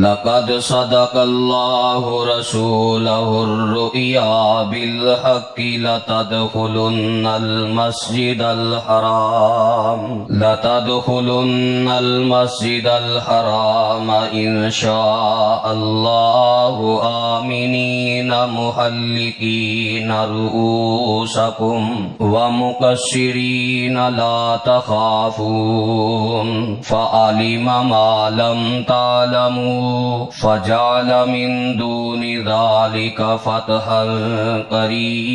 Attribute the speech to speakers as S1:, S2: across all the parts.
S1: لقد صدق الله رسوله الرؤيا بالحق لتدخلن المسجد الحرام إن شاء الله آمنين محلقين رؤوسكم ومقصرين لا تخافون فعلم ما لم تعلموا فجعل من دون ذلك فتحا قریبا۔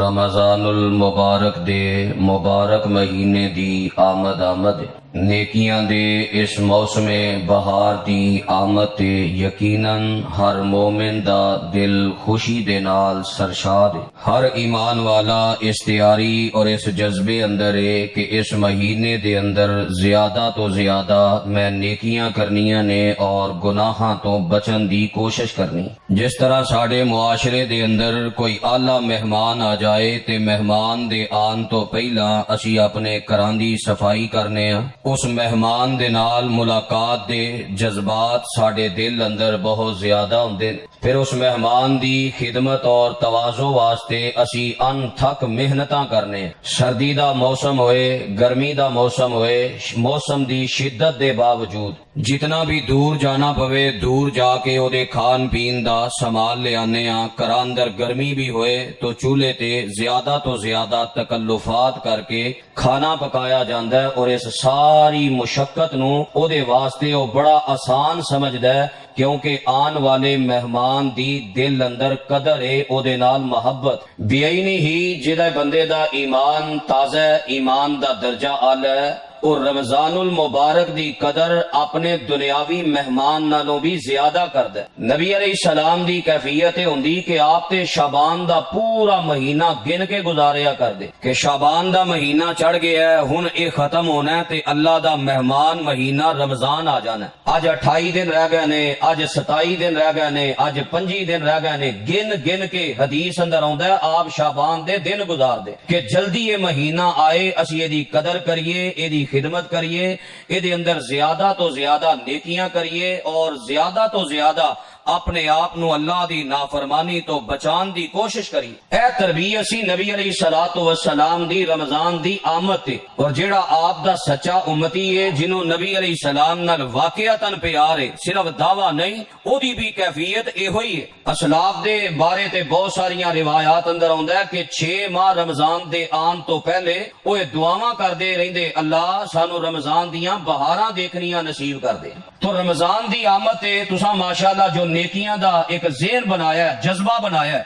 S1: رمضان المبارک دے مبارک مہینے دی آمد نیکیاں دے اس موسم بہار دی آمد تے یقیناً ہر مومن دا دل خوشی دے نال سرشاد ہے۔ ہر ایمان والا استیاری اور اس جذبے اندر ہے کہ اس مہینے دے اندر زیادہ تو زیادہ میں نیکیاں کرنیاں نے اور گناہاں تو بچن دی کوشش کرنی۔ جس طرح ساڑے معاشرے دے اندر کوئی اعلیٰ مہمان آ جائے تے مہمان دے آن تو پہلا اسی اپنے گھراں دی صفائی کرنے ہاں۔ اس مہمان دے نال ملاقات دے جذبات ساڑے دل اندر بہت زیادہ ہوندے، پھر اس مہمان دی خدمت اور تواضع واسطے اسی ان تھک محنتاں کرنے، سردی دا موسم ہوئے گرمی دا موسم ہوئے، موسم دی شدت دے باوجود جتنا بھی دور جانا پوے دور جا کے او دے کھان پین دا سامان لے آنے ہاں۔ گھراں اندر گرمی بھی ہوئے تو چولہے تے زیادہ تو زیادہ تکلفات کر کے کھانا پکایا جاندا ہے، اور اس ساری مشقت نو او دے واسطے او بڑا آسان سمجھدا ہے، کیونکہ آن والے مہمان دی دل اندر قدر ہے، او دے نال محبت بیائی نہیں ہی جدہ بندے دا ایمان تازہ، ایمان دا درجہ اعلی ہے، اور رمضان المبارک دی قدر اپنے دنیاوی مہمان نالوں بھی زیادہ کردہ ہے۔ نبی علیہ السلام دی کیفیت ہوندی کہ آپ تے شعبان دا پورا مہینہ گن کے گزاریا کر دے کہ شعبان دا مہینہ چڑھ گیا ہے، ہن اے ختم ہونا ہے تے اللہ دا مہمان مہینہ رمضان آ جانا ہے۔ آج 28 دن رہ گئے نے، آج 27 دن رہ گئے نے، آج 25 دن رہ گئے نے، گن گن کے حدیث اندر آندا ہے آپ شعبان دے دن گزار دے کہ جلدی یہ مہینہ آئے، اسی دی قدر کریے، اے دی خدمت کریے، اے دے اندر زیادہ تو زیادہ نیکیاں کریے، اور زیادہ تو زیادہ اپنے آپ نو اللہ دی نافرمانی تو بچان دی کوشش کری۔ اے تربیت سی نبی علیہ الصلوۃ والسلام دی رمضان دی آمد تے، اور جیڑا آپ دا سچا امتی ہے جنہوں نبی علیہ السلام نال واقعتاً پیار ہے، صرف دعویٰ نہیں، او دی بھی کیفیت اے ہوئی ہے۔ اسلاف دے بارے تے بہت ساریاں روایات اندر آندا ہے کہ 6 ماہ رمضان دے آن تو پہلے او دعاواں کر دے رہندے، اللہ سانو رمضان دیاں بہاراں دیکھنیاں نصیب کر دے۔ تو رمضان دی آمد تے تساں ماشاءاللہ جو نیکیاں دا ایک ذہن بنایا ہے، جذبہ بنایا ہے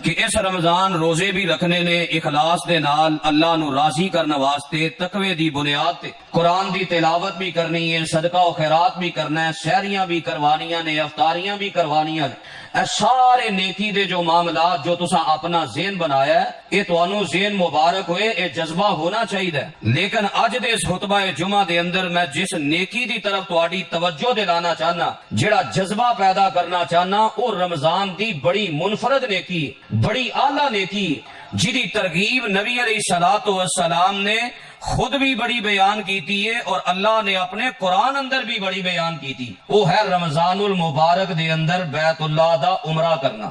S1: کہ اس رمضان روزے بھی رکھنے نے اخلاص دے نال اللہ نو راضی کرنے واسطے، تقوی دی بنیاد تے قرآن دی تلاوت بھی کرنی ہے، صدقہ و خیرات بھی کرنا ہے، سحریاں بھی کروانیاں نے، افطاریاں بھی کروانیاں نے، اے سارے نیکی دے جو معاملات جو تساں اپنا ذہن بنایا ہے، اے توانوں ذہن مبارک ہوئے، اے جذبہ ہونا چاہیے۔ لیکن اج دے اس خطبہ جمعہ دے اندر میں جس نیکی دی طرف تہاڈی توجہ دلانا چاہنا، جڑا جذبہ پیدا کرنا چاہنا، او رمضان دی بڑی منفرد نیکی، بڑی اعلیٰ نیکی، جدی ترغیب نبی علیہ الصلوۃ والسلام نے خود بھی بڑی بیان کیتی ہے، اور اللہ نے اپنے قرآن اندر بھی بڑی بیان کیتی، وہ ہے رمضان المبارک دے اندر بیت اللہ دا عمرہ کرنا۔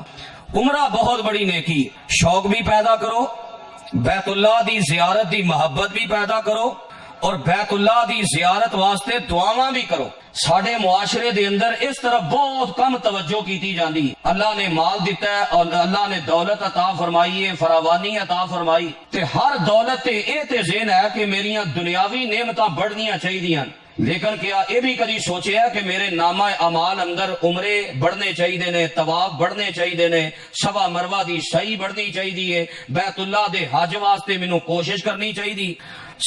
S1: عمرہ بہت بڑی نیکی، شوق بھی پیدا کرو، بیت اللہ دی زیارت دی محبت بھی پیدا کرو، اور بیت اللہ دی زیارت واسطے دعاواں بھی کرو۔ ساڑے معاشرے دے اندر اس طرح بہت کم توجہ کیتی جاندی۔ اللہ نے مال دیتا ہے اور اللہ نے دولت عطا فرمائی ہے، فراوانی عطا فرمائی، تے ہر دولت تے اے تے ذہن ہے کہ میریاں دنیاوی نعمتاں بڑھنیاں چاہیے، لیکن کیا یہ بھی کدی سوچیا کہ میرے نامہ اعمال اندر عمرے بڑھنے چاہیے نے، طواف بڑھنے چاہیے نے، صفا مروہ دی سعی بڑھنی چاہیے، بیت اللہ دے حج واسطے مینوں کوشش کرنی چاہیے۔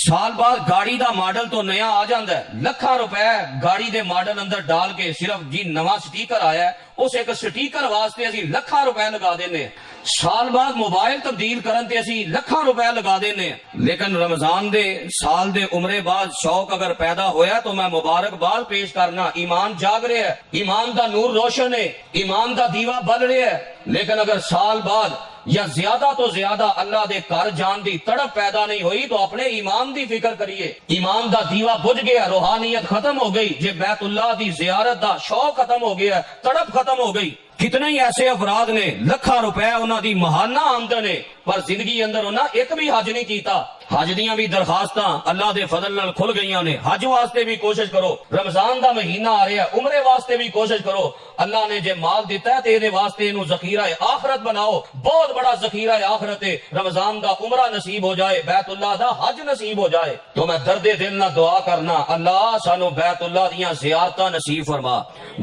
S1: سال بعد گاڑی دا ماڈل تو نیا آ جاندا ہے، لکھاں روپے گاڑی دے ماڈل اندر ڈال کے صرف جی نواں سٹیکر آیا ہے، اس ایک سٹیکر واسطے اسی لکھاں روپے لگا دینے، سال بعد موبائل تبدیل کرن تے اسی لکھاں روپے لگا دینے ہیں، لیکن رمضان دے سال دے عمرے بعد شوق اگر پیدا ہویا تو میں مبارکباد پیش کرنا، ایمان جاگ رہے ہے، ایمان دا نور روشن ہے، ایمان دا دیوا بل رہے ہے۔ لیکن اگر سال بعد یا زیادہ تو زیادہ اللہ دے گھر جان دی تڑپ پیدا نہیں ہوئی تو اپنے ایمان دی فکر کریے۔ ایمان دا دیوا بجھ گیا، روحانیت ختم ہو گئی، جے بیت اللہ دی زیارت دا شوق ختم ہو گیا، تڑپ ختم ہو گئی۔ کتنے ہی ایسے افراد نے لکھاں روپے انہاں دی ماہانہ آمدن ہے پر زندگی اندر انہاں ایک بھی حج نہیں کیتا۔ حج دیاں بھی درخواستاں اللہ دے فضل نال کھل گئیاں نے، حج واسطے بھی کوشش کرو، رمضان دا مہینہ آ رہا ہے، عمرے واسطے بھی کوشش کرو۔ اللہ نے جے مال دیتا ہے تے دے واسطے انہوں ذخیرہ آخرت بناؤ، بہت بڑا ذخیرہ آخرت ہے، رمضان دا عمرہ نصیب ہو جائے، بیت اللہ دا حج نصیب ہو جائے تو میں درد دل نہ دعا کرنا، اللہ سانو بیت اللہ دیاں زیارتاں نصیب فرما،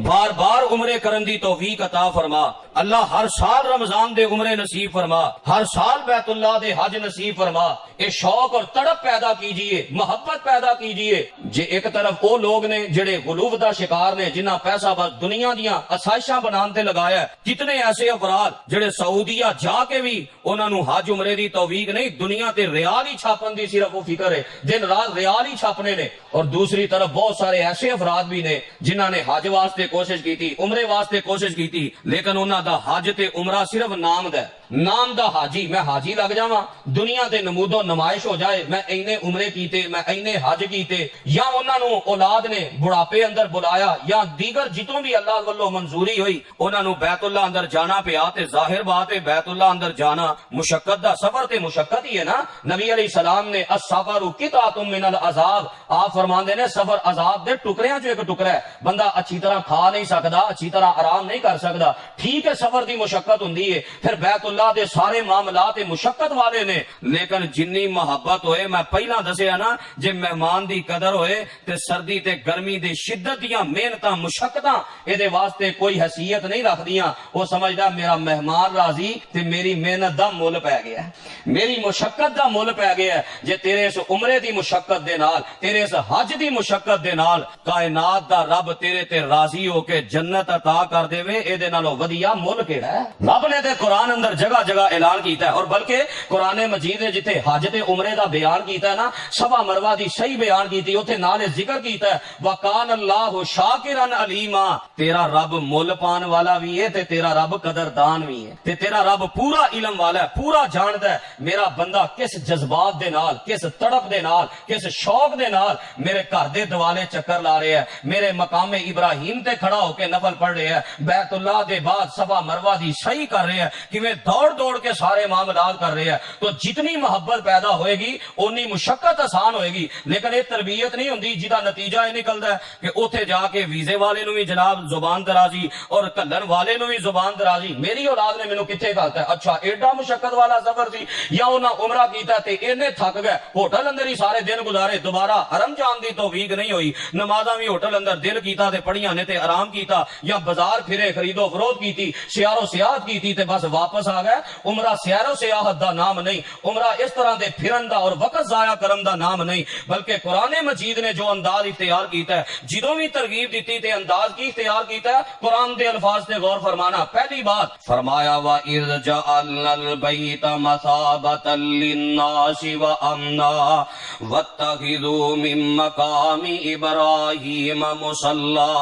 S1: بار بار عمرے کرن دی توفیق عطا فرما، اللہ ہر سال رمضان دے عمرے نصیب فرما، ہر سال بیت اللہ دے حج نصیب فرما۔ اے شوق اور تڑپ پیدا کیجئے، محبت پیدا کیجئے۔ جے ایک طرف وہ لوگ نے جڑے غلوب دا شکار نے، جنہ پیسہ بس دنیا دیاں اسائشاں بنان تے لگایا ہے، کتنے ایسے افراد جڑے سعودیہ جا کے بھی انہاں نو حج عمرے دی توفیق نہیں، دنیا تے ریال ہی چھاپن دی صرف وہ فکر ہے، دن رات ریال ہی چھاپنے نے۔ اور دوسری طرف بہت سارے ایسے افراد بھی نے جنہاں نے حج واسطے کوشش کی تھی، عمرے واسطے کوشش کی تھی، لیکن انہاں دا حج تے عمرہ صرف نام دا ہے، نام دا حاجی، میں حاجی لگ جاواں، دنیا تے نمود و نمائش ہو جائے، میں اینے عمرے کیتے، میں اینے حج کیتے، یا انہاں نو اولاد نے بڑھاپے اندر بلایا یا دیگر جتوں بھی اللہ والوں منظوری ہوئی انہاں نو بیت اللہ اندر جانا پیا، تے ظاہر بات ہے بیت اللہ اندر جانا مشقت دا، سفر تے مشقت ہی ہے نا۔ نبی علیہ السلام نے السفر قطعۃ من العذاب، آپ فرماندے نے سفر عذاب دے ٹکڑیاں چوں ایک ٹکڑا ہے، بندہ اچھی طرح کھا نہیں سکدا، اچھی طرح آرام نہیں کر سکدا، ٹھیک ہے سفر دی مشقت ہوندی ہے، پھر بیت اللہ دے سارے معاملات مشقت والے نے، لیکن جنی محبت ہوئے، میں پہلا دسیا نا، جے مہمان دی قدر ہوئے تے سردی تے گرمی دے شدت دیاں محنتاں مشقتاں اے دے واسطے کوئی حیثیت نہیں رکھ دیاں، وہ سمجھدا میرا مہمان راضی تے میری محنت دا مول پے گیا ہے، میری مشقت دا مول پے گیا ہے۔ جے تیرے اس عمرے دی مشقت دے نال، تیرے اس حج دی مشقت دے نال کائنات دا رب تیرے تے راضی ہو کے جنت عطا کر دے وے، اے دے نالوں ودیا مول کیڑا ہے؟ رب نے تے قرآن اندر جگہ جگہ اعلان کیتا ہے، اور بلکہ قرآن مجید نے جتھے حج تے عمرے دا بیان کیتا ہے نا، صفا مروہ دی صحیح بیان کیتی، اوتھے نال ذکر کیتا ہے وَقَانَ اللَّهُ شَاكِرًا عَلِيمًا، تیرا رب مول پان والا بھی ہے تے تیرا رب قدردان بھی ہے، تے تیرا رب پورا علم والا ہے، پورا جاندا ہے میرا بندہ کس جذبات دے نال، کس تڑپ دے نال، کس شوق دے نال میرے گھر دے دوالے چکر لا رہے ہیں، میرے مقام ابراہیم تے کھڑا ہو کے نفل پڑھ رہے ہیں، بیت اللہ دے بعد صفا مروہ دی صحیح کر رہے ہیں، کہ وہ دوڑ دوڑ کے سارے معاملات کر رہے ہیں۔ تو جتنی محبت پیدا ہوئے گی اتنی مشقت آسان ہوئے گی، لیکن یہ تربیت نہیں ہوندی جہاں نتیجہ یہ نکلتا ہے کہ اوتھے جا کے ویزے والے نو بھی جناب زبان درازی اور کلن والے نو بھی زبان درازی، میری اولاد نے مینوں کتنے کہتا ہے اچھا ایڈا مشقت والا سفر سی، یا انہاں عمرہ کیتا تے اینے تھک گئے ہوٹل اندر ہی سارے دن گزارے، دوبارہ حرم جان دی توفیق نہیں ہوئی، نمازاں بھی ہوٹل اندر دل کیتا تے پڑھیاں نے تے آرام کیتا، یا بازار پھرے خرید و فروخت کیتی، سیار و سیاحت کیتی تے بس واپس آ گئے۔ عمرہ سیار و سیاحت دا نام نہیں، عمرہ اس طرح دے پھرن دا اور وقت ضائع کرن دا نام نہیں، بلکہ قرآن مجید نے جو انداز اختیار کیتا ہے، جدوں بھی ترغیب دیتی تے انداز کی اختیار کیتا ہے، قرآن دے الفاظ تے غور فرمانا۔ پہلی بات فرمایا وَإِذْ جَعَلْنَا الْبَيْتَ مَثَابَةً لِلنَّاسِ وَأَمْنًا وَاتَّخِذُوا مِن مَّقَامِ إِبْرَاهِيمَ مُصَلًّى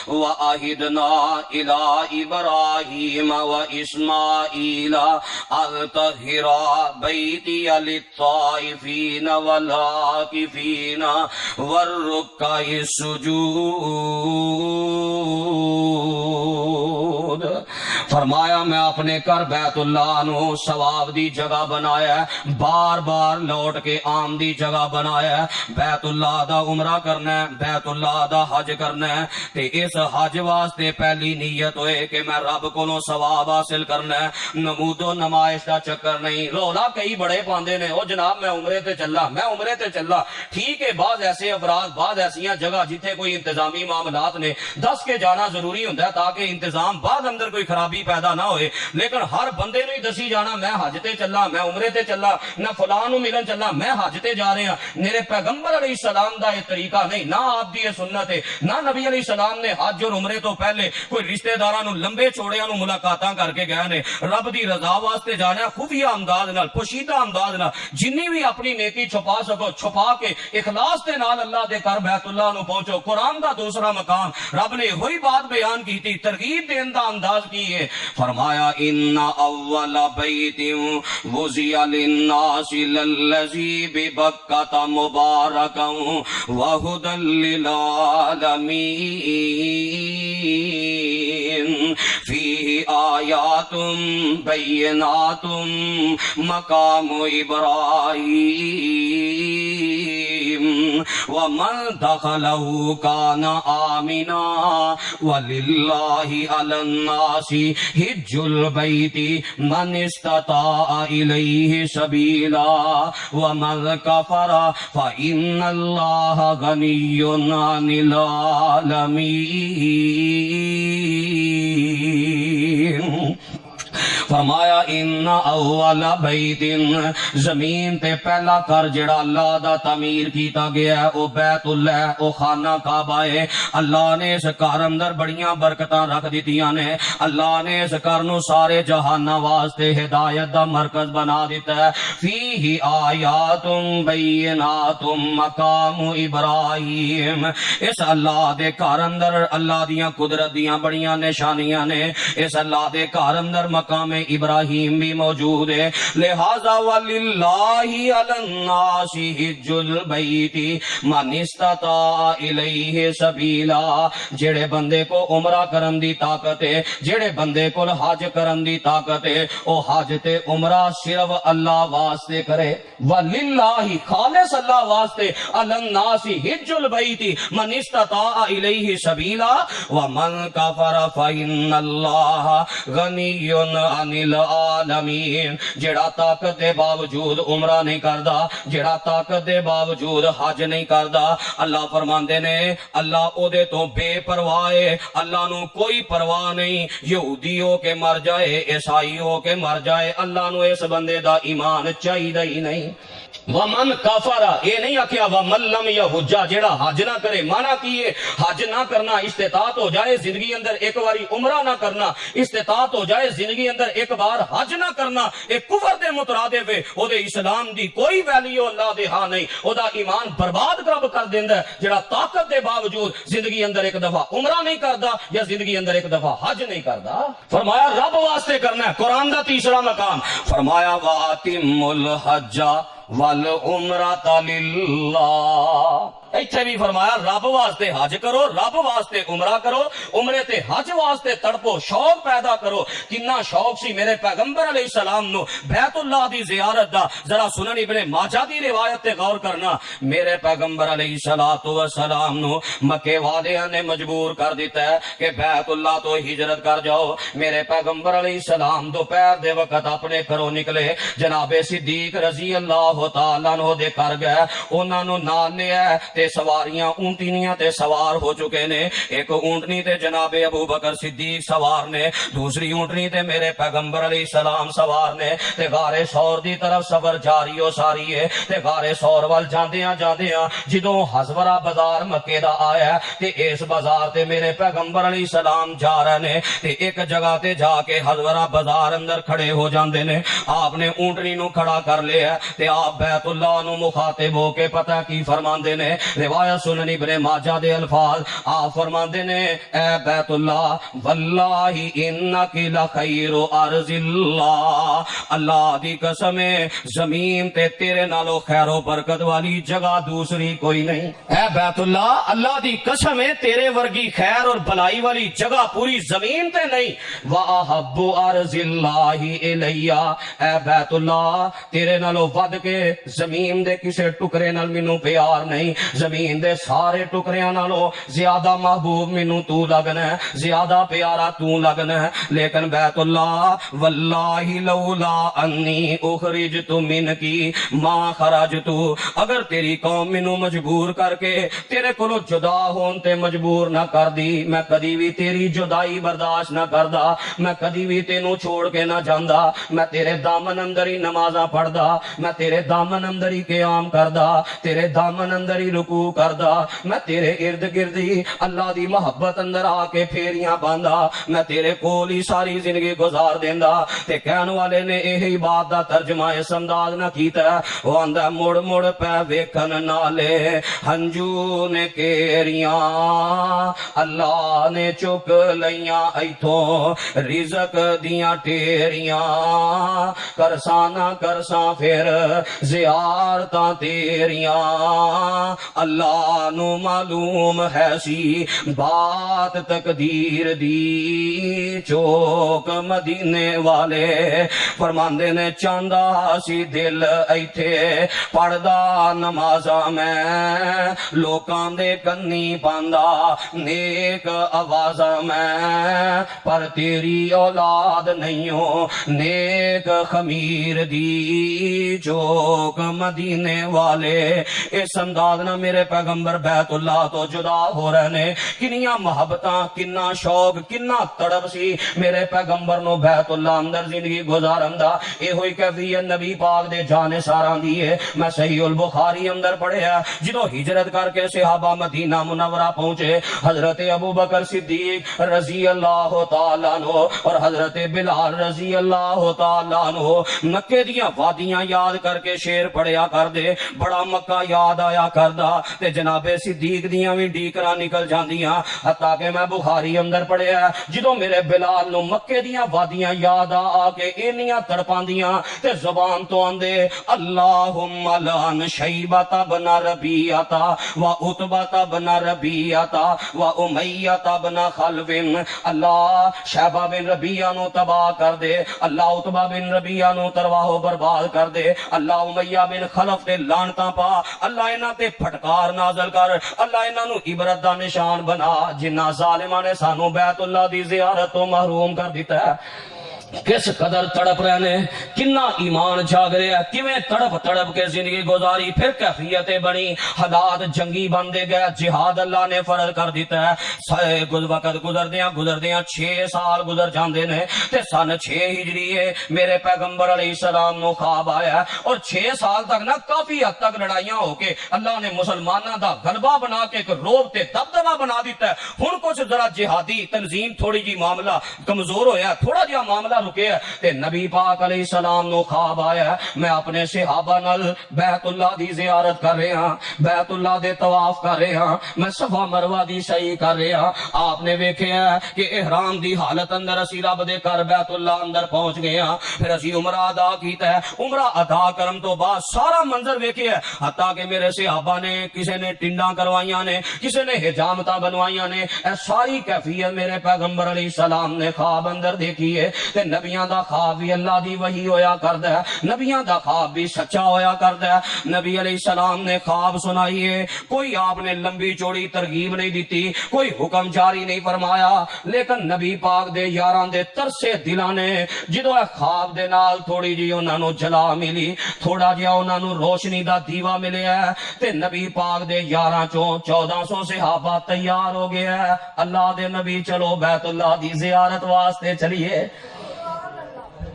S1: وَعَهِدْنَا إِلَىٰ إِبْرَاهِيمَ وَإِسْمَاعِيلَ أَن طَهِّرَا بَيْتِيَ لِلطَّائِفِينَ وَالْعَاكِفِينَ وَالرُّكَّعِ السُّجُودِ۔ فرمایا میں اپنے گھر بیت اللہ نو ثواب دی جگہ بنایا ہے، بار بار لوٹ کے آم دی جگہ بنایا ہے، بیت اللہ دا عمرہ کرنا ہے، بیت اللہ دا حج کرنا ہے، تے اس حج واسطے پہلی نیت ہوئے کہ میں رب کولوں ثواب حاصل کرنا ہے، نمود و نمائش دا چکر نہیں۔ رولا کئی بڑے پاندے نے او جناب میں عمرے تے چلا، میں عمرے تے چلا، ٹھیک ہے بعض ایسے افراد بعض ایسیاں جگہ جتھے کوئی انتظامی معاملات نے دس کے جانا ضروری ہوتا ہے تاکہ انتظام بعد اندر کوئی خرابی خوشحالی پیدا نہ ہوئے، لیکن ہر بندے نو ہی دسی جانا میں حج تے چلا، میں عمرے تے چلا، نہ فلاں نو ملن چلا، میں حج تے جا رہا۔ میرے پیغمبر علیہ السلام دا یہ طریقہ نہیں، نہ آپ دی یہ سنت ہے، نہ نبی علیہ السلام نے حج اور عمرے تو پہلے کوئی رشتہ داراں نو لمبے چوڑیاں نو ملاقاتاں کر کے گئے نے۔ رب دی رضا واسطے جانا خفیہ انداز نال، پوشیدہ انداز نال، جنی بھی اپنی نیکی چھپا سکو چھپا کے اخلاص دے نال اللہ دے گھر بیت اللہ نو پہنچو۔ قرآن دا دوسرا مقام رب نے وہی بات بیان کی تھی، ترغیب دین دا انداز کی ہے، فرمایا ان اول بیت وضع للناس للذی ببکۃ مبارکا وہدی للعالمین فیہ آیات بینات مقام ابراہیم ومن دخلہ کان آمنا وللہ علی الناس حج البیت من استطاع الیہ سبیلا ومن کفر فإن اللہ غنی عن العالمین۔ فرمایا ان اول بیت، زمین تے پہلا گھر جڑا اللہ دا تعمیر کیتا گیا ہے او بیت اللہ، او خانہ کعبہ ہے۔ اللہ نے اس گھر اندر بڑیاں برکتاں رکھ دیتیاں نے، اللہ نے اس گھر نو سارے جہاناں واسطے ہدایت دا مرکز بنا دیتا ہے۔ فیہ آیات بینات مقام ابراہیم، اس اللہ دے گھر اندر اللہ دیاں قدرت دیاں بڑیاں نشانیاں نے، اس اللہ دے گھر اندر مقام ابراہیم بھی موجود ہے۔ لہذا وللہ علی الناس حج البیت من استطاع الیہ سبیلا، جڑے بندے کو عمرہ کرن دی طاقت ہے، جڑے بندے کو حج کرن دی طاقت ہے، او حج تے عمرہ صرف اللہ واسطے کرے۔ وللہ خالص اللہ واسطے، علی الناس حج البیت من استطاع الیہ سبیلا ومن کفر فإن اللہ غنی عن العالمین، جڑا طاقت دے باوجود عمرہ نہیں کردا، جڑا طاقت دے باوجود حج نہیں کردا، اللہ فرماندے نے اللہ او دے تو بے پرواہ ہے، اللہ نو کوئی پرواہ نہیں، یہودی ہو کے مر جائے، عیسائی ہو کے مر جائے، اللہ نو اس بندے دا ایمان چاہیدا ہی نہیں۔ ومن کافر، یہ نہیں آکھیا ومن لم یحج، جیڑا حج نہ کرے، مانا کیے حج نہ کرنا استطاعت ہو جائے زندگی اندر ایک باری عمرہ نہ کرنا، استطاعت ہو جائے زندگی اندر ایک بار حج نہ کرنا، ایک کفر دے مترادف ہے، او دے اسلام دی کوئی ویلیو اللہ دے ہاں نہیں، او دا ایمان برباد رب کر دیندا ہے جیڑا طاقت دے باوجود زندگی اندر ایک دفعہ عمرہ نہیں کردا یا زندگی اندر ایک دفعہ حج نہیں کردا۔ فرمایا رب واسطے کرنا ہے، قرآن دا تیسرا مقام فرمایا وَأَتِمُّ الْحَجَّ وَالْعُمْرَةَ لِلَّهِ، ایتھے بھی فرمایا رب واسطے حج کرو، رب واسطے عمرہ کرو، عمرے تے حج واسطے تڑپو، شوق پیدا کرو۔ کنا شوق سی میرے پیغمبر علیہ السلام نو بیت اللہ دی زیارت دا، ذرا سنن ابن ماجہ دی روایت تے غور کرنا، میرے پیغمبر علیہ السلام نو مکے والیاں نے مجبور کر دیتا ہے کہ بیت اللہ تو ہجرت کر جاؤ۔ میرے پیغمبر علیہ السلام دوپہر دے وقت اپنے گھروں نکلے، جناب صدیق رضی اللہ تعالیٰ عنہ دے کر گئے، انہاں نو نال لیا تے سواریاں اونٹنیاں تے سوار ہو چکے نے، ایک اونٹنی تے جناب ابو بکر صدیق سوار نے، دوسری اونٹنی تے میرے پیغمبر علیہ السلام سوار نے، تے غار سور دی طرف سفر جاری ہو ساری ہے، تے غار سور وال جاندیاں جاندیاں جدوں ہزورہ بازار مکے دا آیا تے اس بازار تے میرے پیغمبر علیہ السلام جا رہے نے، تے ایک جگہ تے جا کے ہزورہ بازار اندر کھڑے ہو جاندے نے، آپ نے اونٹنی نو کھڑا کر لیا تے آپ بیت اللہ نو مخاطب ہو کے پتہ کی فرماندے نے، روایت سنن ابن ماجہ دے الفاظ آپ فرماندے نے اے بیت اللہ واللہ انک لخیر ارض اللہ، اللہ دی قسم ہے زمین تے تیرے نالو خیر و برکت والی جگہ دوسری کوئی نہیں۔ اے بیت اللہ اللہ دی قسم ہے تیرے ورگی خیر اور بلائی والی جگہ پوری زمین تے نہیں۔ وَأَحَبُّ أَرْضِ اللَّهِ إِلَيَّ، اے بیت اللہ تیرے نالو ود کے زمین دے کسے ٹکرے نال مینوں پیار نہیں، زمین دے سارے ٹکریاں نالوں زیادہ محبوب مینوں تو لگنا ہے، زیادہ پیارا تو لگنا ہے، لیکن بیت اللہ واللہ لولا انی اخرجت منکی ما خرجت، اگر تیری قوم مینوں مجبور کر کے تیرے کولوں جدا ہون تے مجبور نہ کر دی، میں کدی بھی تیری جدائی برداشت نہ کردا، میں کدی بھی تینوں چھوڑ کے نہ جاندا، میں تیرے دامن اندر ہی نمازاں پڑھدا، میں تیرے دامن اندر ہی قیام کردا، تیرے دامن اندر ہی رکوع کردا، میں تیرے ارد گرد ہی اللہ دی محبت اندر آ کے پھیریاں باندا، میں تیرے کول ہی ساری زندگی گزار دیندا۔ تے کہن والے نے یہی بات دا ترجمہ اس انداز نہ کیتا ہے، وہ آندا مڑ مڑ پہ ویکھن نالے ہنجو نے کیریاں، اللہ نے چک لیاں ایتھوں رزق دیاں ٹیریاں، کرساں نہ کرساں پھر زیارتاں تیریاں، اللہ نو معلوم ہے سی بات تقدیر دی، چوک مدینے والے فرماندے نے چاندہ سی دل ایتھے پڑھدا نمازاں میں، لوکاں دے کنی پاندا نیک آوازاں میں، پر تیری اولاد نہیں ہو نیک خمیر دی، چوک مدینے والے۔ اس انداز نہ میرے پیغمبر بیت اللہ تو جدا ہو رہے نے، کنیاں محبتاں، کنا شوق، کنا تڑپ سی میرے پیغمبر نو بیت اللہ اندر زندگی گزارن دا۔ اے ہوئی کیفیت نبی پاک دے جانے ساراں دی ہے۔ میں صحیح البخاری اندر پڑھیا جدو ہجرت کر کے صحابہ مدینہ منورہ پہنچے، حضرت ابو بکر صدیق رضی اللہ تعالیٰ عنہ اور حضرت بلال رضی اللہ تعالیٰ عنہ مکے دیاں وادیاں یاد کر کے شیر پڑھیا کر دے، بڑا مکہ یاد آیا کردا، تے جناب صدیق دیاں بھی ڈیکراں نکل جاندیاں، حتیٰ کہ میں بخاری اندر پڑھیا جدو میرے بلال نو مکے دیاں وادیاں یاد آ کے اینیاں تڑپاندیاں تے زبان تو آندے اللہم لعن شیبۃ بن ربیعۃ و عتبۃ بن ربیعۃ و امیہ بن خلف، اللہ شیبہ بن ربیعہ نو تباہ کر دے، اللہ عتبہ بن ربیعہ نو ترواہ و برباد کر دے، اللہ امیہ بن خلف تے لعنتاں پا، اللہ انہاں تے پھٹکار نازل کر، اللہ انہاں نو عبرت دا نشان بنا، جنہاں ظالماں نے سانو بیت اللہ دی زیارت تو محروم کر دیتا ہے۔ کس قدر تڑپ رہے نے، کنا ایمان جاگ رہے ہیں، کیویں تڑپ تڑپ کے زندگی گزاری، پھر کیفیتیں بنی، حالات جنگی بندے گئے، جہاد اللہ نے فرض کر دیتا ہے۔ وقت گزردیاں 6 سال گزر جاندے نے تے سن 6 ہجری ہے، میرے پیغمبر علیہ السلام نو خواب آیا، اور 6 سال تک نا کافی حد تک لڑائیاں ہو کے اللہ نے مسلمانوں دا غلبہ بنا کے ایک روب تے دبدبہ بنا دیتا ہے۔ ہن کچھ ذرا جہادی تنظیم تھوڑی جی معاملہ کمزور ہویا، تھوڑا جہا معاملہ رکے تے نبی پاک علیہ السلام نو خواب آیا، میں اپنے صحابہ نال بیت اللہ دی زیارت کر رہے ہاں، بیت اللہ دے طواف کر رہے ہاں، میں صفا مروہ دی سعی کر رہے ہاں، آپ نے ویکھیا کہ احرام دی حالت اندر اسی رب دے گھر بیت اللہ اندر پہنچ گئے ہاں، پھر اسی عمرہ ادا کیتا ہے، عمرہ ادا کرن تو بعد سارا منظر ویکھیا، حتیٰ کہ میرے صحابہ نے کسے نے ٹنڈاں کروائیاں نے، کسے نے حجامتاں بنوائیاں نے، اے ساری کیفیت میرے پیغمبر علیہ السلام نے خواب اندر دیکھی ہے، تے نبیاں دا خواب بھی اللہ دی وحی ہویا کردا ہے، نبیاں دا خواب بھی سچا ہویا کردا ہے۔ نبی علیہ السلام نے خواب سنائی ہے، کوئی آپ نے لمبی چوڑی ترغیب نہیں دیتی، کوئی حکم جاری نہیں فرمایا، لیکن نبی پاک دے یاراں دے ترسے دلاں نے جدوں اے خواب دے نال تھوڑی جی انہاں نو جلا ملی، تھوڑا جہا انہاں نو روشنی دا دیوا ملیا ہے، تے نبی پاک دے یاراں چوں 1400 صحابہ تیار ہو گیا ہے، اللہ دے نبی چلو بیت اللہ دی زیارت واسطے چلیے۔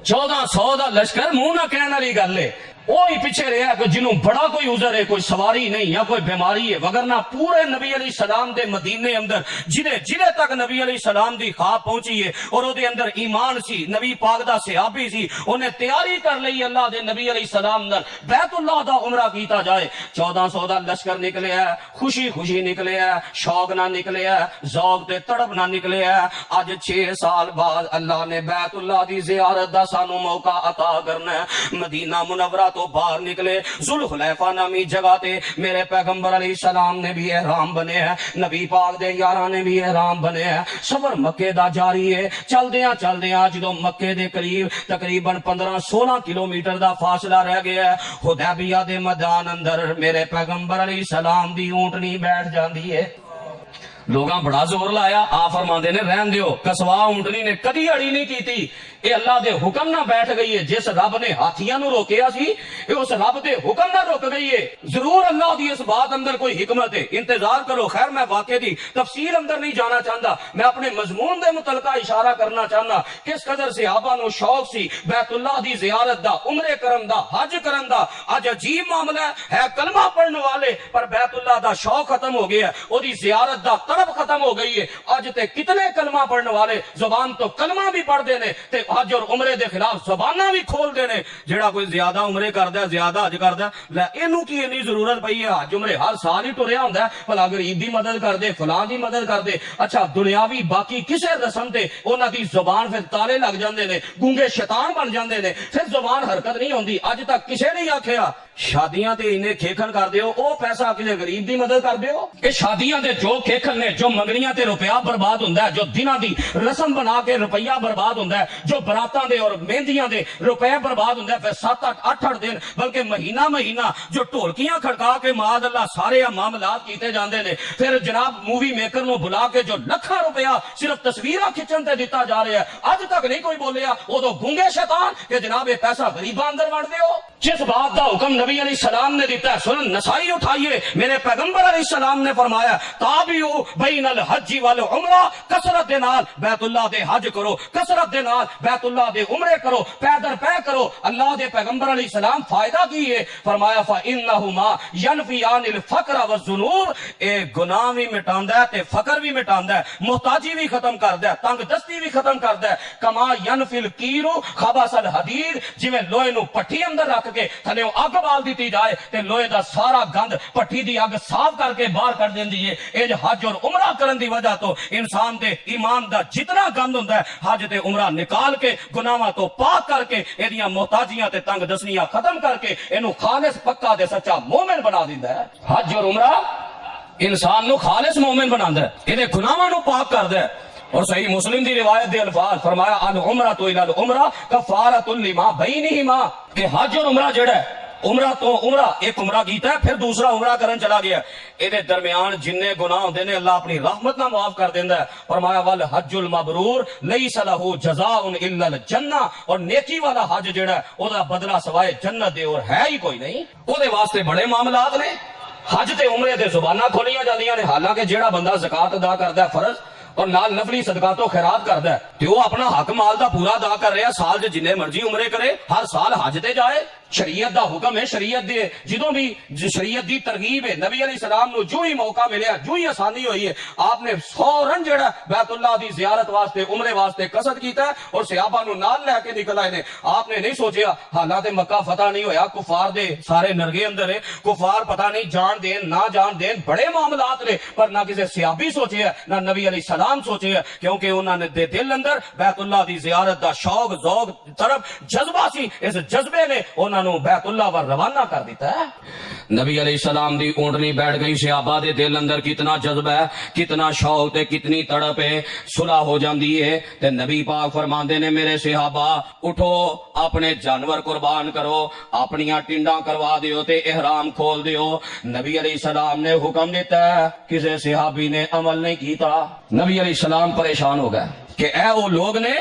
S1: 1400 دا لشکر منہ نہ کہنے والی گل ہے، وہی پیچھے رہا کہ جنہوں بڑا کوئی عذر ہے، کوئی سواری نہیں یا کوئی بیماری ہے، وگرنہ پورے نبی علیہ السلام دے مدینے اندر جلے تک نبی علیہ السلام دی خواب پہنچی ہے اور او دے اندر ایمان سی، نبی پاک دا صحابی سی، انہیں تیاری کر لئی اللہ دے نبی علیہ السلام اندر بیت اللہ دا عمرہ کیتا جائے۔ 1400 دا لشکر نکلے ہے، خوشی خوشی نکلے ہے، شوق نہ نکلے ہے، ذوق تے تڑپ نہ نکلے ہے۔ اج 6 سال بعد اللہ نے بیت اللہ دی زیارت دا سانو موقع عطا کرنا ہے۔ مدینہ منورہ تو باہر نکلے ذوالحلیفہ نامی جگہ تے میرے پیغمبر علیہ السلام نے بھی احرام بنے ہیں، نبی پاک دے یاراں نے بھی احرام بنے ہیں۔ سفر مکے دا جاری ہے، چلدیاں جدوں مکے دے قریب تقریباً 15-16 کلومیٹر دا فاصلہ رہ گیا ہے، حدیبیہ دے میدان اندر میرے پیغمبر علیہ السلام دی اونٹنی بیٹھ جاندی ہے۔ لوگاں بڑا زور لایا، آپ فرماندے نے رہن دیو، کسوا اونٹنی نے کدی اڑی نہیں کیتی، اے اللہ دے حکم نہ بیٹھ گئی ہے۔ جس رب نے ہاتھیاں نو روکیا سی اے اس رب دے حکم نہ رک گئی ہے۔ ضرور اللہ دی اس بات اندر کوئی حکمت ہے، انتظار کرو۔ خیر میں واقعے دی تفصیل اندر نہیں جانا چاہتا، میں اپنے مضمون دے متعلقہ اشارہ کرنا چاہنا کس قدر صحابہ نو شوق سی بیت اللہ دی زیارت دا، عمرے کرن دا، حج کرن دا۔ اج عجیب معاملہ ہے کلمہ پڑھنے والے پر بیت اللہ دا شوق ختم ہو گیا ہے، او دی زیارت دا طلب ختم ہو گئی ہے۔ اج تے کتنے کلمہ پڑھنے والے زبان تو کلمہ بھی پڑھ دے نے تے حج اور عمرے دے خلاف زباناں بھی کھول دے نے۔ جڑا کوئی زیادہ عمرے کردا ہے، زیادہ حج کردا ہے، لے اینو کی اتنی ضرورت پئی ہے؟ حج عمرے ہر سال ہی ٹریا ہوندا ہے، بھلا غریب دی مدد کر دے، فلاں دی مدد کر دے۔ اچھا دنیاوی باقی کسے رسم تے انہاں دی زبان پھر تالے لگ جاندے نے، گونگے شیطان بن جاندے نے، پھر زبان حرکت نہیں ہوندی۔ اج تک کسے نہیں آکھیا شادیاں تے انہیں کھیکھن کر دیو، او پیسہ کسے غریب دی مدد کر دیو۔ اے شادیاں دے جو کھیکھن نے، جو منگنیاں تے روپیہ برباد ہوندا ہے، جو دناں دی رسم بنا کے روپیہ برباد ہوندا ہے، جو براتاں دے اور مہندیاں دے روپے برباد ہوندا ہے، پھر 7-8 دن بلکہ مہینہ جو ڈھولکیاں کھڑکا کے معاذ اللہ سارے معاملات کیتے جاندے نے، پھر جناب مووی میکر نو بلا کے جو لکھاں روپیہ صرف تصویراں کھچن تے دتا جا رہا ہے، اج تک نہیں کوئی بولیا ادو گونگے شیطان کہ جناب یہ پیسہ غریباں اندر وڑ دیو۔ جس بات دا حکم نبی علیہ السلام نے دیتا ہے، سنن نسائی اٹھائیے، میرے پیغمبر علیہ السلام نے فرمایا تابعوا بین الحج والعمرہ، کثرت دے نال بیت اللہ دے حج کرو، کثرت دے نال بیت اللہ دے عمرے کرو، پے در پے کرو۔ اللہ دے پیغمبر علیہ السلام فائدہ کی ہے؟ فرمایا فإنہما ینفیان الفقر والذنوب، اے گناہ بھی مٹاندا ہے تے فقر بھی مٹاندا ہے، محتاجی بھی ختم کردا ہے، تنگ دستی بھی ختم کردا ہے۔ کما ینفی القیر خبث الحدید، جویں لوہے نو پٹھی اندر رکھ کے تھلے اگ بال دیتی جائے تے لوہے دا سارا گند پٹھی دی اگ صاف کر کے باہر کر دیندی ہے۔ اے حج اور عمرہ کرن دی وجہ تو انسان دے ایمان دا جتنا گند ہوندا ہے حج تے عمرہ نکال کے گناہاں تو پاک کر کے ایدیاں محتاجیاں تے تنگ دسنیاں ختم کر کے اینو خالص پکا تے سچا مومن بنا دیندا ہے۔ حج اور عمرہ انسان نو خالص مومن بناندا ہے، ایدے گناہاں نو پاک کردا ہے۔ اور صحیح مسلم دی روایت دے الفاظ فرمایا العمرۃ الی العمرہ کفارۃ لما بینہما، کہ حج اور عمرہ جڑا ہے، عمرہ تو عمرہ ایک عمرہ کیتا ہے پھر دوسرا عمرہ کرن چلا گیا، اے درمیان جننے گناہ ہوندے نے اللہ اپنی رحمت نہ معاف کر دیندا ہے۔ فرمایا والحج المبرور لیس لہ جزاء الا الجنہ، اور نیکی والا حج جڑا ہے او دا بدلہ سوائے جنت دے اور ہے ہی کوئی نہیں۔ او دے واسطے بڑے معاملات نے، حج تے عمرے تے زباناں کھولیاں جاندیاں نے، حالانکہ جیڑا بندہ زکات ادا کردا ہے فرض اور نال نفلی صدقات و خیرات کردا ہے تے وہ اپنا حق مال دا پورا ادا کر رہا، سال جے جنے مرضی عمرے کرے، ہر سال حج تے جائے۔ شریعت دا حکم ہے، شریعت دے جدوں بھی شریعت دی ترغیب ہے، نبی علیہ السلام نو جو ہی موقع ملیا، جو ہی آسانی ہوئی ہے، آپ نے فوراً جڑا بیت اللہ دی زیارت واسطے عمرے واسطے قصد کیتا ہے اور صحابہ نو نال لے کے نکل آئے نے۔ آپ نے نہیں سوچیا حالات مکہ فتح نہیں ہویا، کفار دے سارے نرگے اندر ہے، کفار پتہ نہیں جان دین نہ جان دین، بڑے معاملات نے، پر نہ کسی صحابی سوچے ہے نہ نبی علیہ السلام سوچے ہے، کیونکہ انہوں نے دل اندر بیت اللہ دی زیارت دا شوق ذوق طرف جذبہ سی، اس جذبے نے انہوں نے بیت اللہ ور روانہ کر دیتا ہے۔ نبی علیہ السلام دی اونٹنی بیٹھ گئی، صحابہ دے دل اندر کتنا جذبہ ہے، کتنا شوق تے کتنی تڑپ ہے، صلح ہو جاندی ہے تے نبی پاک فرماندے نے میرے صحابہ اٹھو اپنے جانور قربان کرو، اپنیاں ٹنڈاں کروا دیو تے احرام کھول دیو۔ نبی علیہ السلام نے حکم دیتا ہے، کسی صحابی نے عمل نہیں کیتا۔ نبی علیہ السلام پریشان ہو گئے کہ اے وہ لوگ نے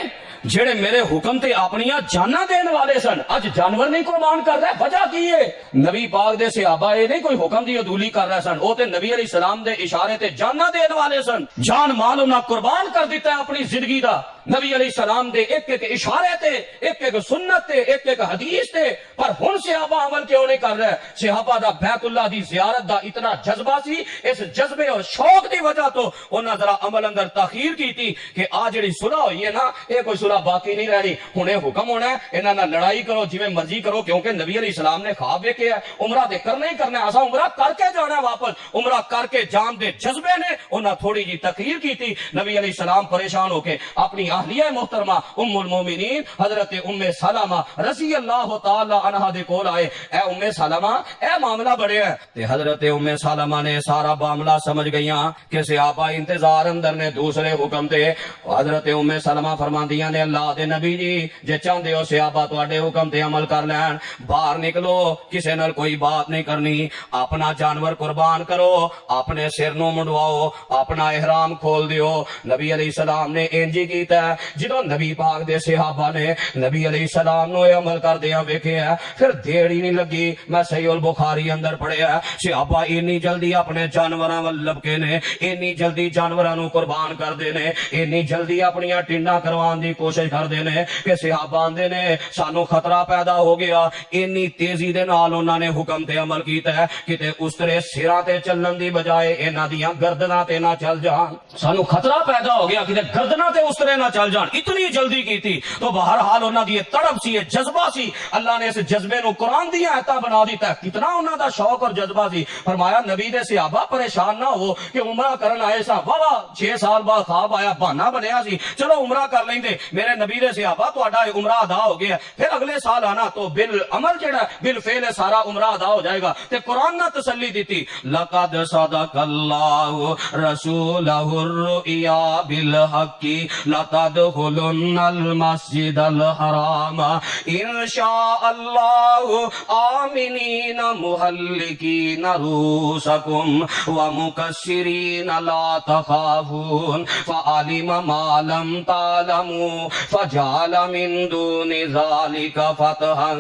S1: جڑے میرے حکم تے اپنیاں جاناں دین والے سن، اج جانور نہیں قربان کر رہے، وجہ کی ہے؟ نبی پاک دے صحابہ اے نہیں کوئی حکم دی عدولی کر رہے سن، او تے نبی علیہ السلام دے اشارے تے جاناں دین والے سن، جان مال انہاں قربان کر دیتا ہے اپنی زندگی دا نبی علیہ السلام دے ایک ایک اشارے تے، ایک ایک سنت تے، ایک ایک حدیث تے۔ پر ہن صحابہ عمل کیوں نہیں کر رہے؟ صحابہ دا بیت اللہ دی زیارت دا اتنا جذبہ سی، اس جذبے اور شوق دی وجہ تو انہاں ذرا عمل اندر تاخیر کی تھی کہ آ جڑی صلح ہوئی ہے نا، اے کوئی صلح باقی نہیں رہنی، ہن اے حکم ہونا ہے انہاں نال لڑائی کرو جویں مرضی کرو، کیونکہ نبی علیہ السلام نے خواب ویکھیا ہے عمرہ تے کرنا ہی کرنا ہے، اساں عمرہ کر کے جانا ہے واپس۔ عمرہ کر کے جان دے جذبے نے انہاں تھوڑی جی تاخیر کی تھی۔ نبی علیہ السلام پریشان ہو کے اپنی
S2: اہلیہ محترمہ ام المومنین حضرت ام سلمہ رضی اللہ تعالی عنہا دے کول آئے، اے ام سلمہ اے معاملہ بڑے ہے، تے حضرت ام سلمہ نے سارا معاملہ سمجھ گئیاں کہ صحابہ انتظار اندر نے دوسرے حکم تے۔ حضرت ام سلمہ فرماندیاں نے اللہ دے نبی جی جے چاہندے ہو صحابہ تواڈے حکم تے عمل کر لین، باہر نکلو، کسے نال کوئی بات نہیں کرنی، اپنا جانور قربان کرو، اپنے سر نو منڈواؤ، اپنا احرام کھول دیو۔ نبی علیہ السلام نے انجی کیتا ہے، جدوں نبی پاک دے صحابہ نے نبی علیہ السلام نو یہ عمل کردیاں ویکھیا ہے، پھر دیر ہی نہیں لگی، میں صحیح البخاری اندر پڑھیا ہے، صحابہ اتنی جلدی اپنے جانوراں ول لپکے نے، اتنی جلدی جانوراں نو قربان کردے نے، اتنی جلدی اپنیاں ٹنڈاں کروان دی کوشش کردے نے کہ صحابہ آندے نے سانو خطرہ پیدا ہو گیا، اتنی تیزی دے نال انہاں نے حکم تے عمل کیتا ہے کتے استرے سراں تے چلن دی بجائے انہاں دیاں گردناں تے نہ چل جان، سانو خطرہ پیدا ہو گیا کتے گردناں تے استرے نہ چل جان، اتنی جلدی کی تھی۔ تو بہرحال انہاں دی تڑپ سی، جذبہ سی، اللہ نے اس جذبے نو قرآن دی آیتاں بنا دیتا ہے، کتنا انہاں دا شوق اور جذبہ سی۔ فرمایا نبی دے صحابہ پریشان نہ ہو کہ عمرہ کرن آئے سا، واہ 6 سال بعد خواب آیا، بہانہ بنیا سی، چلو عمرہ کر لیندے، میرے نبی دے صحابہ تہاڈا عمرہ ادا ہو گیا، پھر اگلے سال آنا تو بالعمل جڑا بالفعل سارا عمرہ ادا ہو جائے گا۔ تے قرآن نے تسلی دیتی، لقد صدق اللہ رسولہ الرؤیا بالحق لتدخلن المسجد الحرام ان شاء اللہ آمنین محلقین رؤوسکم ومقصرین لا تخافون فعلم ما لم تعلموا فجعل من دون ذلك فتحا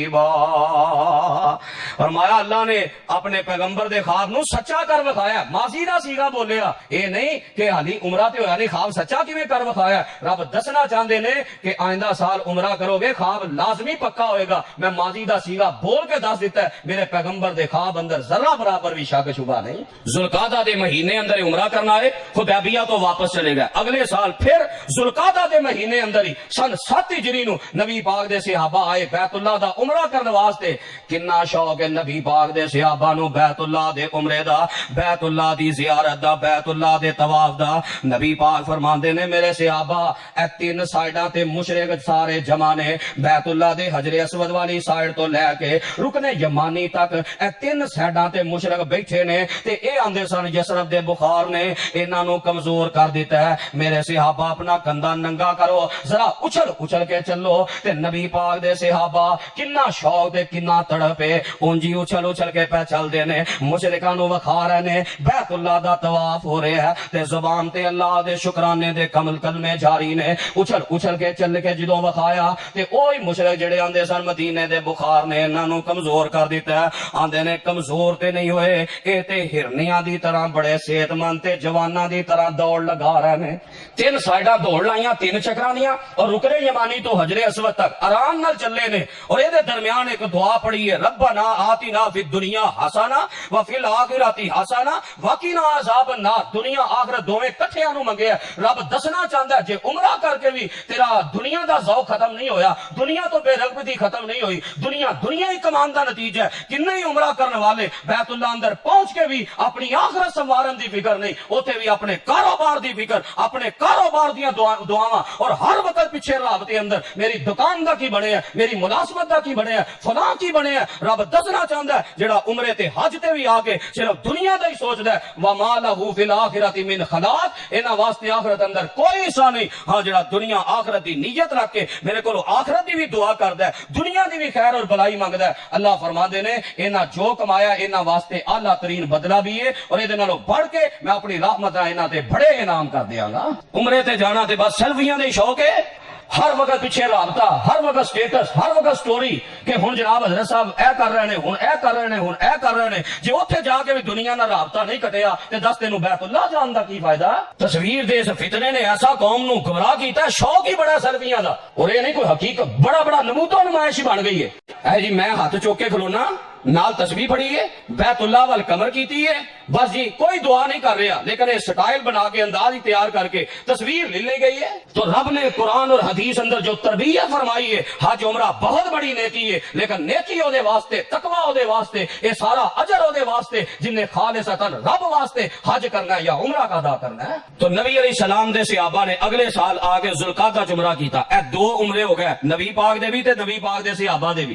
S2: قریبا۔ فرمایا اللہ نے اپنے پیغمبر دے خواب نو سچا کر وکھایا، ماضی دا سیگا بولیا، اے نہیں کہ حالی عمرہ تے ہویا نہیں، خواب سچا کیویں کر وکھایا؟ رب دسنا چاہندے نے کہ آئندہ سال عمرہ کرو گے خواب لازمی پکا ہوئے گا، میں ماضی دا سیگا بول کے دس دیتا ہے، میرے پیغمبر دے خواب اندر ذرہ برابر بھی شک شبہ نہیں۔ ذوالقعدہ دے مہینے اندر عمرہ کرنا ہے، حدیبیہ تو واپس چلے گئے، اگلے سال پھر ذوالقعدہ دے مہینے اندر ہی سن 7 ہجری نو نبی پاک دے صحابہ آئے بیت اللہ دا عمرہ کرنے واسطے۔ کنا شوق ہے نبی پاک دے صحابہ نو بیت اللہ دے عمرے دا، بیت اللہ دی زیارت دا، بیت اللہ دے طواف دا۔ نبی پاک فرماندے نے میرے صحابہ اے 3 سائیڈاں تے مشرک سارے جمع نے، بیت اللہ دے حجر اسود والی سائیڈ تو لے کے رکن یمانی تک اے 3 سائیڈاں تے مشرک بیٹھے نے، تے اے آندے سن یسرب دے بخار نے انہاں نو کمزور کر دیتا ہے، میرے صحابہ اپنا کندھا ننگا کرو، ذرا اچھل اچھل کے چلو۔ تے نبی پاک دے صحابہ کنا شوق تے کنا تڑپے، اونجی اچھل اچھل کے پہ چل دے نے، مشرکاں نو وکھا رہے نے بیت اللہ دا طواف ہو رہا ہے، تے زبان تے اللہ دے شکرانے دے کلمے جاری نے، اچھل اچھل کے چل کے جدوں وکھایا تے اوہی مشرک جڑے آندے سن مدینے دے بخار نے انہاں نو کمزور کر دیتا ہے، آندے نے کمزور تے نہیں ہوئے، اے تے ہرنیاں دی طرح بڑے صحت مند تے جواناں دی طرح دوڑ لگا رہے نے۔ 3 سائیڈاں دوڑ لائیاں 3 چکراں دیاں، اور رکن یمانی تو حجر اسود تک آرام نال چلے نے، اور اے دے درمیان ایک دعا پڑھی ہے، ربنا آتنا فی الدنیا حسنہ وفی الآخرۃ حسنہ وقنا عذاب النار۔ دنیا آخرت دوویں کٹھیاں نو منگے، رب دسنا چاہندا ہے جے عمرہ کر کے بھی تیرا دنیا دا ذوق ختم نہیں ہویا، دنیا تو بے رغبتی ختم نہیں ہوئی، دنیا ہی کمان دا نتیجہ ہے۔ کنے ہی عمرہ کرنے والے بیت اللہ اندر پہنچ کے بھی اپنی آخرت سنوارن دی فکر نہیں، اوتھے بھی اپنے کاروبار دی فکر، اپنے کاروبار دیاں دعاواں، اور ہر وقت پیچھے رابطے اندر میری دکان دا کی بنے ہے، میری ملازمت دا کی بنے ہے، فلاں کی بنے ہے۔ رب دسنا چاہندا ہے جڑا عمرے تے حج تے بھی آ کے صرف دنیا دا ہی سوچدا ہے، وما لہ فی الآخرۃ من خلاق، انہاں واسطے آخرت اندر کوئی حصہ نہیں۔ ہاں جڑا دنیا آخرت دی نیت رکھ کے میرے کولو آخرت دی بھی دعا کردا ہے، دنیا دی بھی خیر اور بھلائی منگدا ہے، اللہ فرماندے نے انہاں جو کمایا انہاں واسطے اعلیٰ ترین بدلہ بھی ہے، اور اے نالوں بڑھ کے میں اپنی رحمت انہاں تے بڑے انعام کر دیاں گا۔ عمرے تے جانا تے بس سیلفیاں دے شوق ہے، ہر وقت پیچھے رابطہ، ہر وقت سٹیٹس، ہر وقت سٹوری کہ ہن جناب حضرت صاحب اے کر رہے نے، ہن اے کر رہے نے، ہن اے کر رہے نے۔ جے اوتھے جا کے بھی دنیا نال رابطہ نہیں کٹیا تے دس تینوں بیت اللہ جان دا کی فائدہ؟ تصویر دے اس فتنے نے ایسا قوم نو گمراہ کیتا ہے، شوق ہی بڑا سیلفیاں دا، اور اے نہیں کوئی حقیقت، بڑا نمودہ نمائش ہی بن گئی ہے۔ اے جی میں ہاتھ چوک کے کھلونا نال تسبیح پڑھی ہے، بیت اللہ وال کمر کیتی ہے، بس جی کوئی دعا نہیں کر رہا، لیکن یہ سٹائل بنا کے انداز ہی تیار کر کے تصویر لے لی گئی ہے۔ تو رب نے قرآن اور حدیث اندر جو تربیت فرمائی ہے، حج عمرہ بہت بڑی نیکی ہے، لیکن نیکی او دے واسطے، تقوی او دے واسطے، یہ سارا اجر او دے واسطے جن نے خالصتاً رب واسطے حج کرنا ہے یا عمرہ کا ادا کرنا ہے۔ تو نبی علیہ السلام دے صحابہ نے اگلے سال آگے ذوالقعدہ چ عمرہ کیتا، اے 2 عمرے ہو گئے، نبی پاک دے بھی تے نبی پاک دے صحابہ دے بھی۔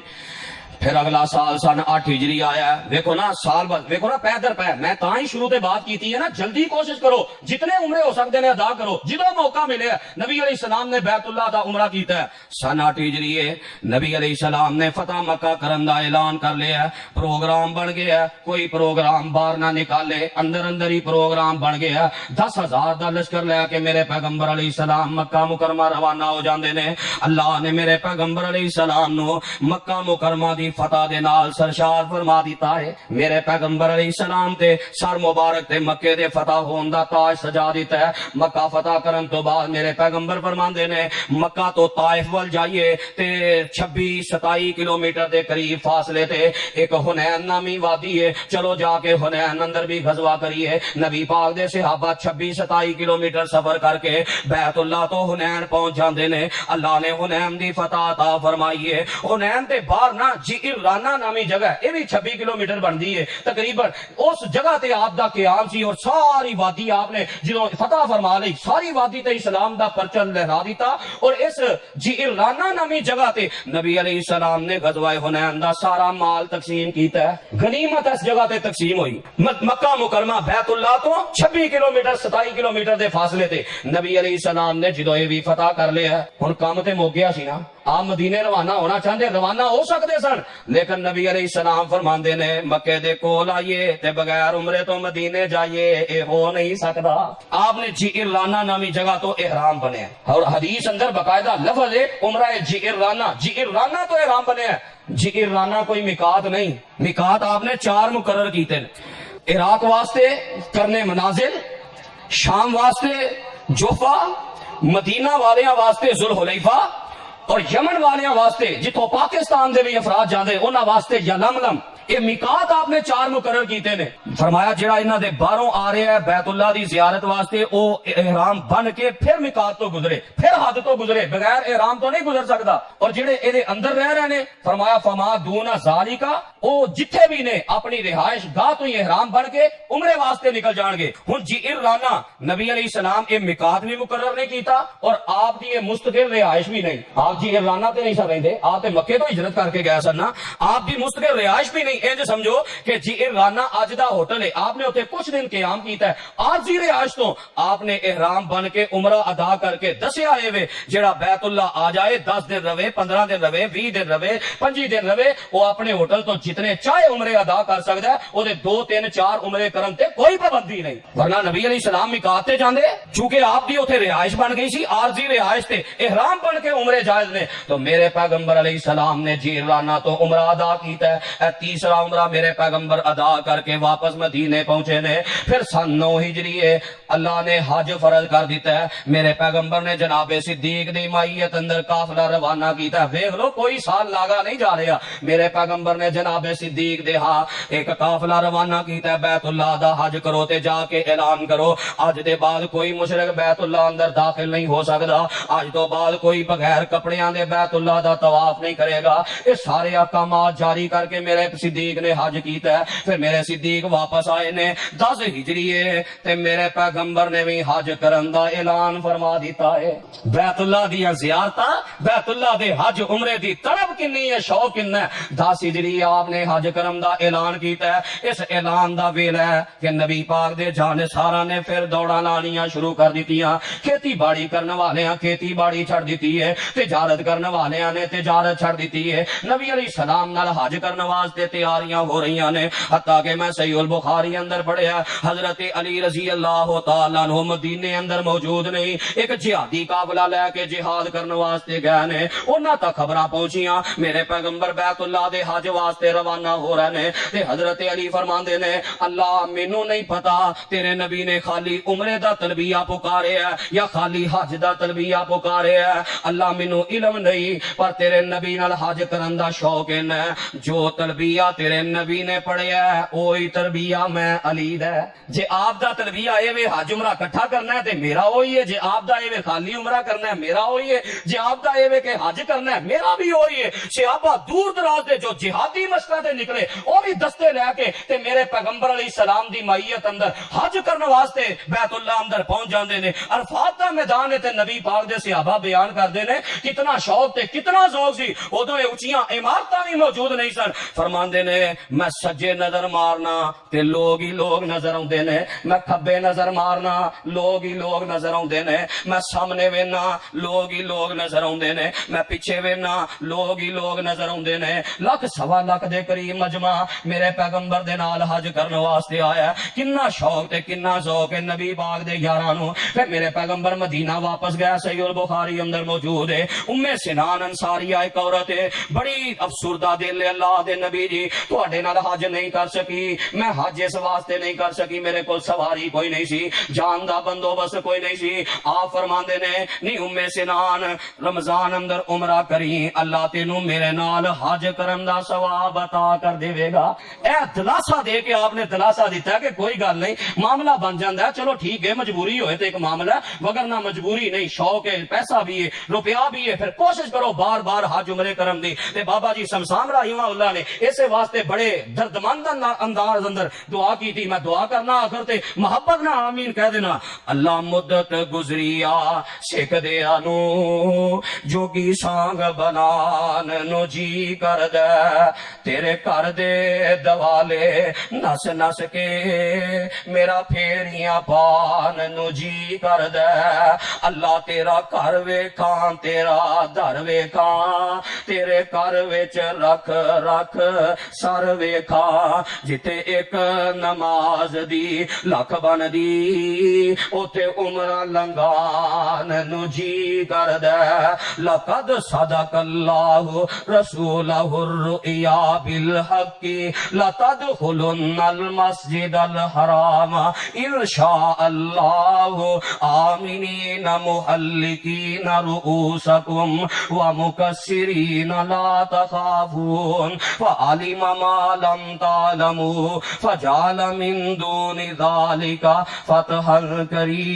S2: پھر اگلا سال سن 8 ہجری آیا ہے، دیکھو نا سال بعد، دیکھو نا پے در پے، میں تاں ہی شروع تے بات کیتی ہے نا، جلدی کوشش کرو، جتنے عمرے ہو سکتے نے ادا کرو، جدوں موقع ملے ہے۔ نبی علیہ السلام نے بیت اللہ دا عمرہ کیتا ہے سن 8 ہجری ہے، نبی علیہ السلام نے فتح مکہ کرن دا اعلان کر لیا ہے، پروگرام بن گیا ہے، کوئی پروگرام باہر نہ نکالے، اندر اندر ہی پروگرام بن گیا ہے۔ 10,000 دا لشکر لے کے میرے پیغمبر علیہ السلام مکہ مکرمہ روانہ ہو جاندے نے۔ اللہ نے میرے پیغمبر علیہ السلام نو مکہ مکرمہ دی فتح دے نال سرشار فرما دیتا ہے، میرے پیغمبر علیہ السلام تے سر مبارک تے مکے دے فتح ہون دا تاج سجا دیتا ہے۔ مکہ فتح کرن تو بعد میرے پیغمبر فرماندے نے مکہ تو طائف ول جائیے تے 26-27 کلومیٹر دے قریب فاصلے تے ایک حنین نامی وادی ہے، چلو جا کے حنین اندر بھی غزوہ کریے۔ نبی پاک دے صحابہ 26-27 کلومیٹر سفر کر کے بیت اللہ تو حنین پہنچ جاندے نے۔ اللہ نے حنین دی فتح عطا فرمائی ہے۔ حنین تے باہر نا جعرانہ نامی جگہ ہے، یہ بھی 26 کلومیٹر بندی ہے تقریباً، اس جگہ تے آپ دا قیام سی، اور ساری وادی آپ نے جدوں فتح فرما لی، ساری وادی تے اسلام دا پرچم لہرا دیتا، اور اس جعرانہ نامی جگہ تے نبی علیہ السلام نے غزوہ حنین دا سارا مال تقسیم کیتا ہے، غنیمت اس جگہ تے تقسیم ہوئی۔ مکہ مکرمہ بیت اللہ تو 26 کلومیٹر 27 کلومیٹر دے فاصلے تے نبی علیہ السلام نے جدوں یہ بھی فتح کر لیا، ہن کام تے مک گیا سی نا، آپ مدینے روانہ ہونا چاہتے، روانہ ہو سکتے سن، لیکن نبی علیہ السلام فرماندے نے مکے دے کول آئیے تے بغیر عمرے تو مدینے جائیے، اے ہو نہیں سکتا۔ آپ نے جعرانہ نامی جگہ تو احرام بنے، اور حدیث اندر باقاعدہ لفظ ہے عمرہ جعرانہ، جعرانہ تو احرام بنے ہیں۔ جعرانہ کوئی میقات نہیں، میقات آپ نے 4 مقرر کیتے ہیں، عراق واسطے کرنے منازل، شام واسطے جوفا، مدینہ والیاں واسطے ذوالحلیفہ، اور یمن والیاں واسطے جتوں پاکستان دے بھی افراد جاندے انہاں واسطے یلملم۔ یہ میقات آپ نے 4 مقرر کیتے نے۔ فرمایا جڑا انہاں دے باہروں آ رہا ہے بیت اللہ دی زیارت واسطے، او احرام بن کے پھر میقات تو گزرے، پھر حد تو گزرے، بغیر احرام تو نہیں گزر سکتا۔ اور جڑے اے اندر رہ رہے نے، فرمایا فما دون ذالکا، او جتھے بھی نے اپنی رہائش گاہ تو ہی احرام بن کے عمرے واسطے نکل جان گے۔ ہن جعرانہ نبی علیہ السلام اے میقات بھی مقرر نہیں کیتا، اور آپ دی مستقل رہائش بھی نہیں۔ آپ جعرانہ تے نہیں سن رہندے، آپ تے مکے تو ہجرت کر کے گئے سن نا، آپ دی مستقل رہائش بھی نہیں۔ انج سمجھو کہ جعرانہ اج دا ہوٹل ہے، آپ نے اتنے کچھ دن قیام کیتا ہے، عارضی رہائش تو آپ نے احرام بن کے عمرہ ادا کر کے دسیا ہے جڑا بیت اللہ آ جائے 10 دن رہے، 15 دن رہے، 20 دن رہے، 25 دن رہے، وہ اپنے ہوٹل تو جتنے چاہے عمرے ادا کر سکتا ہے، وہ 2 3 4 عمرے کرن تے کوئی پابندی نہیں۔ ورنہ نبی علیہ السلام میقات تے جاندے، چونکہ آپ دی اتنے رہائش بن گئی سی، عارضی رہائش تے احرام بن کے عمرے جائز نے۔ تو میرے پیغمبر علیہ السلام نے جعرانہ تو عمرہ ادا کیتا ہے، تیسرا عمرہ میرے پیغمبر ادا کر کے واپس مدینے پہنچے نے۔ پھر سن 9 ہجری ہے، اللہ نے حج فرض کر دیتا ہے، میرے پیغمبر نے جناب صدیق دی مائیت اندر قافلہ روانہ کیتا ہے۔ دیکھ لو کوئی سال لاگا نہیں جا رہا، میرے پیغمبر نے جناب صدیق دے ہاں ایک قافلہ روانہ کیتا ہے، بیت اللہ دا حج کرو تے جا کے اعلان کرو اج دے بعد کوئی مشرک بیت اللہ اندر داخل نہیں ہو سکتا، اج تو بعد کوئی بغیر کپڑیاں دے بیت اللہ دا طواف نہیں کرے گا۔ یہ سارے احکامات جاری کر کے میرے صدیق نے حج کیتا ہے۔ پھر میرے صدیق واپس آئے نے 10 ہجری ہے تے میرے پیغمبر نے بھی حج کرن دا اعلان فرما دیتا ہے۔ بیت اللہ دی زیارتاں، بیت اللہ دے حج عمرے دی طلب کنی ہے، شوق کنا ہے۔ 10 ہجری آپ نے حج کرن دا اعلان کیتا ہے۔ اس اعلان دا ویلا ہے کہ نبی پاک دے جانساراں نے پھر دوڑاں لانیاں شروع کر دیتیاں، کھیتی باڑی کرن والیاں کھیتی باڑی چھڑ دیتی ہے، تجارت کرن والیاں نے تجارت چھڑ دیتی ہے۔ نبی علیہ السلام نال حج کرن واسطے تیاریاں ہو رہی نے، حتیٰ کہ میں صحیح البخاری اندر پڑھیا حضرت علی رضی اللہ تعالیٰ عنہ مدینے اندر موجود نہیں، ایک جہادی قافلہ لے کے جہاد کرن واسطے گئے نے۔ انہاں تک خبراں پہنچیاں میرے پیغمبر بیت اللہ دے حج واسطے روانہ ہو رہے نے، تے حضرت علی فرماندے نے اللہ مینوں نہیں پتا تیرے نبی نے خالی عمرے دا تلبیہ پکارے ہے یا خالی حج دا تلبیہ پکارے ہے، اللہ مینوں علم نہیں، پر تیرے نبی نال حج کرن دا شوق ہے، جو تلبیہ تیرے نبی نے پڑھیا ہے اوہی تربیہ میں علی دا ہے۔ جے آپ دا تلبیہ اے وے حج عمرہ کٹھا کرنا ہے تے میرا وہی ہے، جے آپ دا اے وے خالی عمرہ کرنا ہے میرا وہی ہے، جے آپ دا اے وے کہ حج کرنا ہے میرا بھی وہی ہے۔ صحابہ دور دراز دے جو جہادی مشقاں تے نکلے وہ بھی دستے لے کے تے میرے پیغمبر علیہ السلام دی مائیت اندر حج کرنے واسطے بیت اللہ اندر پہنچ جاندے نے۔ عرفات دا میدان تے نبی پاک دے صحابہ بیان کردے نے کتنا شوق تے کتنا ذوق سی، ادوں اے اونچیاں عمارتاں بھی موجود نہیں سن۔ فرماندے نے میں سجے نظر مارنا تے لوگ ہی لوگ نظر آندے نے، میں کھبے نظر مارنا لوگ ہی لوگ نظر آندے نے، میں سامنے وینا لوگ ہی لوگ نظر آندے نے، میں پیچھے وینا لوگ ہی لوگ نظر آندے نے۔ لاکھ سوا لاکھ دے قریب مجمع میرے پیغمبر دے نال حج کرنے واسطے آیا۔ کنا شوق تے کنا ذوق ہے نبی پاک دے یاراں نوں۔ پھر میرے پیغمبر مدینہ واپس گیا، صحیح البخاری اندر موجود ہے۔ ام سنان انصاریہ ایک عورت ہے، بڑی افسردہ دل ہے، اللہ دے نبی جی تواڈے نال حج نہیں کر سکی، میں حج اس واسطے نہیں کر سکی میرے کول سواری کوئی نہیں سی، جان دا بندوبست کوئی نہیں سی۔ آپ فرماندے نے نہیں ام سنان رمضان اندر عمرہ کری، اللہ تینوں میرے نال حج کرن دا ثواب عطا کر دے گا۔ اے دلاسا دے کے آپ نے دلاسا دیتا ہے کہ کوئی گل نہیں، معاملہ بن جاندا ہے، چلو ٹھیک ہے مجبوری ہوئے تو ایک معاملہ ہے، وگرنہ مجبوری نہیں، شوق ہے، پیسہ بھی ہے، روپیہ بھی ہے، پھر کوشش کرو بار بار حج عمرے کرن دی۔ تے بابا جی شمشان رحمہ اللہ نے اسے واسطے بڑے دردمند انداز اندر دعا کی تھی۔ میں دعا کرنا آخر تے محبت نہ آمین کہہ دینا۔ اللہ مدت گزریا سکھ دیا نو جوگی سانگ بنان نو جی کر دے، تیرے کر دے دوالے نس نس کے میرا پھیریاں پان نو جی کر دے۔ اللہ تیرا کر ویکھاں تیرا در ویکھاں، تیرے کر وچ رکھ رکھ سر ویکھاں، جتے ایک نماز دی لکھ بن دی اوتے عمرہ لنگان نو جی کر دے۔ لقد صدق اللہ رسولہ الرؤیا بالحق لتدخلن المسجد الحرام ان شاء اللہ آمنین محلقین رؤوسکم ومکسرین لا تخافون فعلم ما لم تعلموا فجعل من دون ذلك فتحا قریبا۔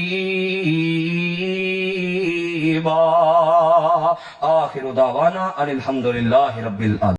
S2: آخر دعوانا ان الحمدللہ رب العالمین۔